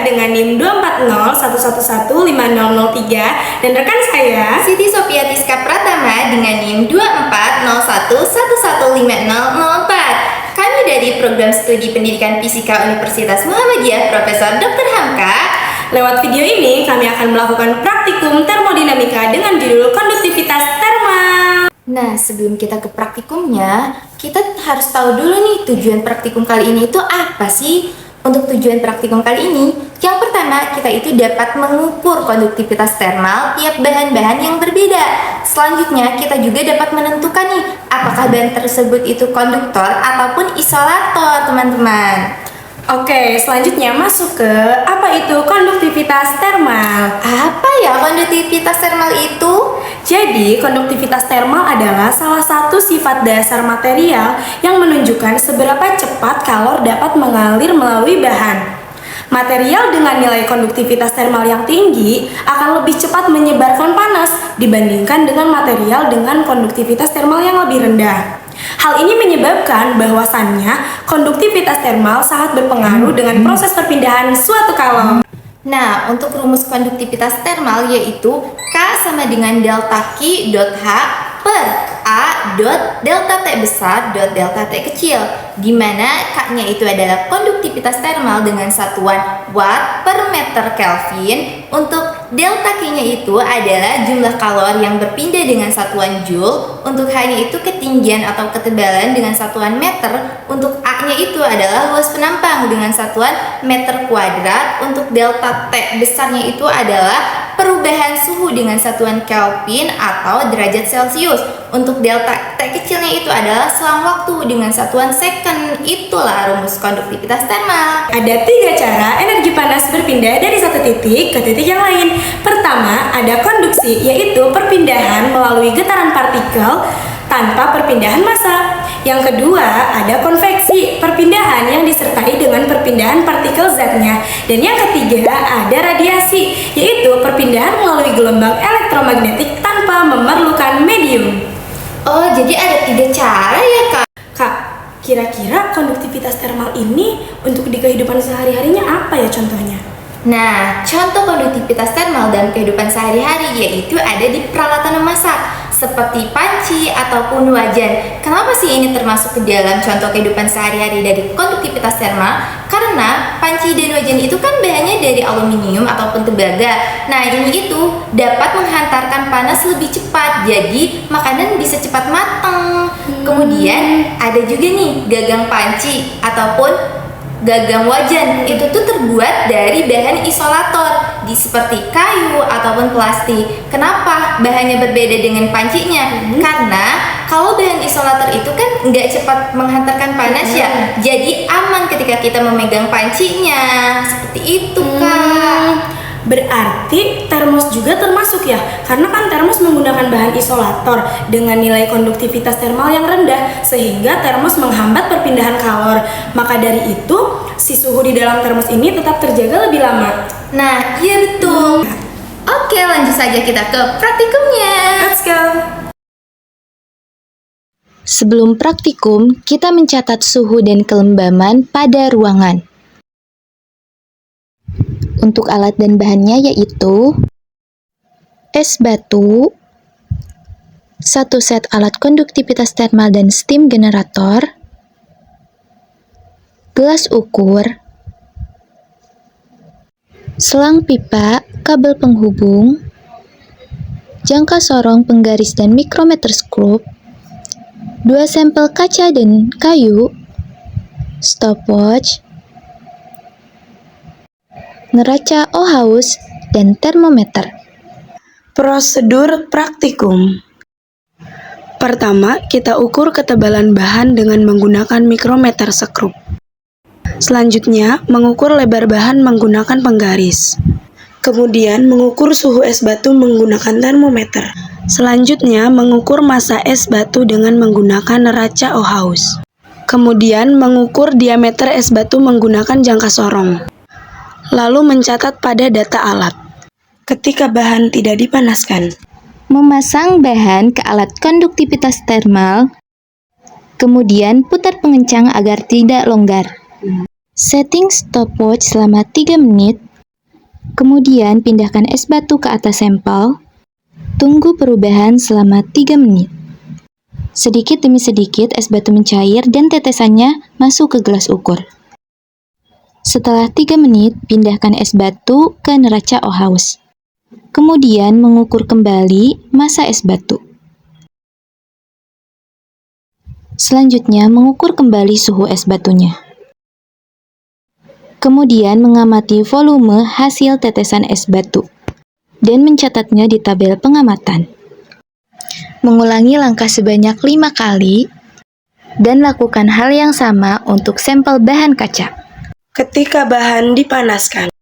dengan NIM 240111503 dan rekan saya Siti Sophia Tiska Pratama dengan NIM 240111504. Kami dari Program Studi Pendidikan Fisika Universitas Muhammadiyah Profesor Dr. Hamka. Lewat video ini kami akan melakukan praktikum termodinamika dengan judul konduktivitas termal. Nah, sebelum kita ke praktikumnya, kita harus tahu dulu nih tujuan praktikum kali ini itu apa sih? Untuk tujuan praktikum kali ini, yang pertama kita itu dapat mengukur konduktivitas termal tiap bahan-bahan yang berbeda. Selanjutnya kita juga dapat menentukan nih apakah bahan tersebut itu konduktor ataupun isolator, teman-teman. Oke, selanjutnya masuk ke apa itu konduktivitas termal. Apa ya konduktivitas termal itu? Jadi, konduktivitas termal adalah salah satu sifat dasar material yang menunjukkan seberapa cepat kalor dapat mengalir melalui bahan. Material dengan nilai konduktivitas termal yang tinggi akan lebih cepat menyebarkan panas dibandingkan dengan material dengan konduktivitas termal yang lebih rendah. Hal ini menyebabkan bahwasannya konduktivitas termal sangat berpengaruh dengan proses perpindahan suatu kalor. Nah, untuk rumus konduktivitas termal yaitu K sama dengan delta Q dot H per A dot delta T besar dot delta T kecil, di mana K-nya itu adalah konduktivitas termal dengan satuan watt per meter Kelvin. Untuk delta Q-nya itu adalah jumlah kalor yang berpindah dengan satuan joule. Untuk H-nya itu ketinggian atau ketebalan dengan satuan meter. Untuk A-nya itu adalah luas penampang dengan satuan meter kuadrat. Untuk delta T besarnya itu adalah perubahan suhu dengan satuan Kelvin atau derajat Celcius. Untuk delta T kecilnya itu adalah selang waktu dengan satuan second. Itulah rumus konduktivitas termal. Ada 3 cara energi panas berpindah dari satu titik ke titik yang lain. Pertama, ada konduksi, yaitu perpindahan melalui getaran partikel tanpa perpindahan massa. Yang kedua, ada konveksi, perpindahan yang disertai dengan perpindahan partikel zatnya. Dan yang ketiga, ada radiasi, yaitu perpindahan melalui gelombang elektromagnetik tanpa memerlukan medium. Oh, jadi ada 3 cara ya, Kak? Kak, kira-kira konduktivitas termal ini untuk di kehidupan sehari-harinya apa ya contohnya? Nah, contoh konduktivitas termal dalam kehidupan sehari-hari yaitu ada di peralatan memasak seperti panci ataupun wajan. Kenapa sih ini termasuk ke dalam contoh kehidupan sehari-hari dari konduktivitas termal? Karena panci dan wajan itu kan bahannya dari aluminium ataupun tembaga. Nah, ini itu dapat menghantarkan panas lebih cepat, jadi makanan bisa cepat matang. Kemudian ada juga nih gagang panci ataupun gagang wajan, itu tuh terbuat dari bahan isolator seperti kayu ataupun plastik. Kenapa bahannya berbeda dengan pancinya? Karena kalau bahan isolator itu kan nggak cepat menghantarkan panas ya, jadi aman ketika kita memegang pancinya. Seperti itu, Kak. Berarti termos juga termasuk ya? Karena kan termos menggunakan bahan isolator dengan nilai konduktivitas termal yang rendah, sehingga termos menghambat perpindahan kalor. Maka dari itu, si suhu di dalam termos ini tetap terjaga lebih lama. Nah, iya betul. Oke, lanjut saja kita ke praktikumnya. Let's go! Sebelum praktikum, kita mencatat suhu dan kelembaman pada ruangan. Untuk alat dan bahannya yaitu es batu, 1 set alat konduktivitas termal dan steam generator, gelas ukur, selang pipa, kabel penghubung, jangka sorong penggaris dan mikrometer skrup, 2 sampel kaca dan kayu, stopwatch, neraca Ohaus, dan termometer. Prosedur praktikum. Pertama, kita ukur ketebalan bahan dengan menggunakan mikrometer skrup. Selanjutnya, mengukur lebar bahan menggunakan penggaris. Kemudian, mengukur suhu es batu menggunakan termometer. Selanjutnya, mengukur massa es batu dengan menggunakan neraca Ohaus. Kemudian, mengukur diameter es batu menggunakan jangka sorong. Lalu mencatat pada data alat. Ketika bahan tidak dipanaskan, Memasang bahan ke alat konduktivitas termal, kemudian putar pengencang agar tidak longgar. Setting stopwatch selama 3 menit, Kemudian pindahkan es batu ke atas sampel. Tunggu perubahan selama 3 menit. Sedikit demi sedikit es batu mencair dan tetesannya masuk ke gelas ukur. Setelah 3 menit, pindahkan es batu ke neraca Ohaus. Kemudian mengukur kembali massa es batu. Selanjutnya, mengukur kembali suhu es batunya. Kemudian mengamati volume hasil tetesan es batu dan mencatatnya di tabel pengamatan. Mengulangi langkah sebanyak 5 kali dan lakukan hal yang sama untuk sampel bahan kaca. Ketika bahan dipanaskan,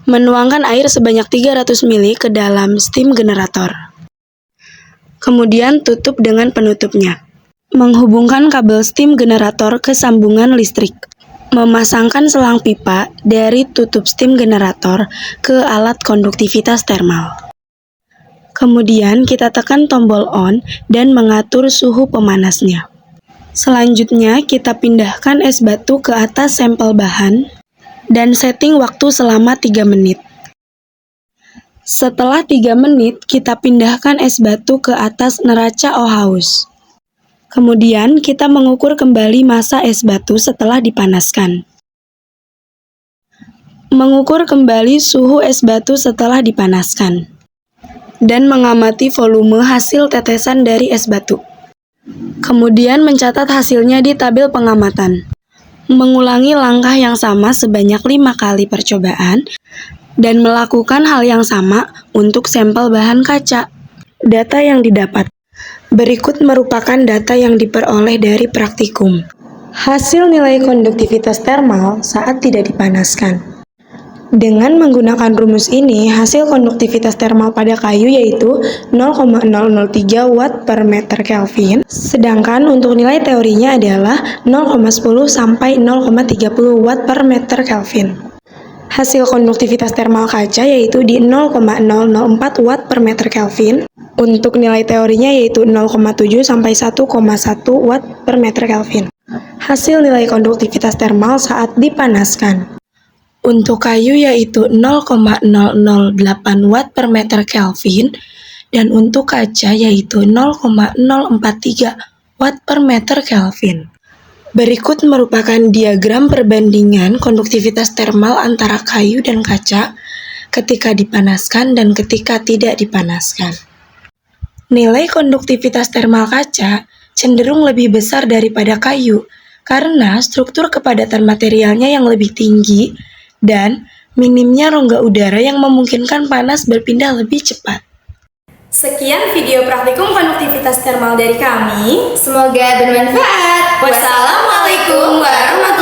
menuangkan air sebanyak 300 ml ke dalam steam generator. Kemudian tutup dengan penutupnya. Menghubungkan kabel steam generator ke sambungan listrik. Memasangkan selang pipa dari tutup steam generator ke alat konduktivitas termal. Kemudian kita tekan tombol on dan mengatur suhu pemanasnya. Selanjutnya kita pindahkan es batu ke atas sampel bahan dan setting waktu selama 3 menit. Setelah 3 menit, kita pindahkan es batu ke atas neraca Ohaus. Kemudian kita mengukur kembali massa es batu setelah dipanaskan. Mengukur kembali suhu es batu setelah dipanaskan. Dan mengamati volume hasil tetesan dari es batu. Kemudian mencatat hasilnya di tabel pengamatan. Mengulangi langkah yang sama sebanyak 5 kali percobaan dan melakukan hal yang sama untuk sampel bahan kaca. Data yang didapat. Berikut merupakan data yang diperoleh dari praktikum. Hasil nilai konduktivitas termal saat tidak dipanaskan. Dengan menggunakan rumus ini, hasil konduktivitas termal pada kayu yaitu 0,003 Watt per meter Kelvin, sedangkan untuk nilai teorinya adalah 0,10 sampai 0,30 Watt per meter Kelvin. Hasil konduktivitas termal kaca yaitu di 0,004 Watt per meter Kelvin, untuk nilai teorinya yaitu 0,7 sampai 1,1 Watt per meter Kelvin. Hasil nilai konduktivitas termal saat dipanaskan. Untuk kayu yaitu 0,008 Watt per meter Kelvin dan untuk kaca yaitu 0,043 Watt per meter Kelvin. Berikut merupakan diagram perbandingan konduktivitas termal antara kayu dan kaca ketika dipanaskan dan ketika tidak dipanaskan. Nilai konduktivitas termal kaca cenderung lebih besar daripada kayu karena struktur kepadatan materialnya yang lebih tinggi dan minimnya rongga udara yang memungkinkan panas berpindah lebih cepat. Sekian video praktikum konduktivitas termal dari kami. Semoga bermanfaat. Wassalamualaikum warahmatullahi wabarakatuh.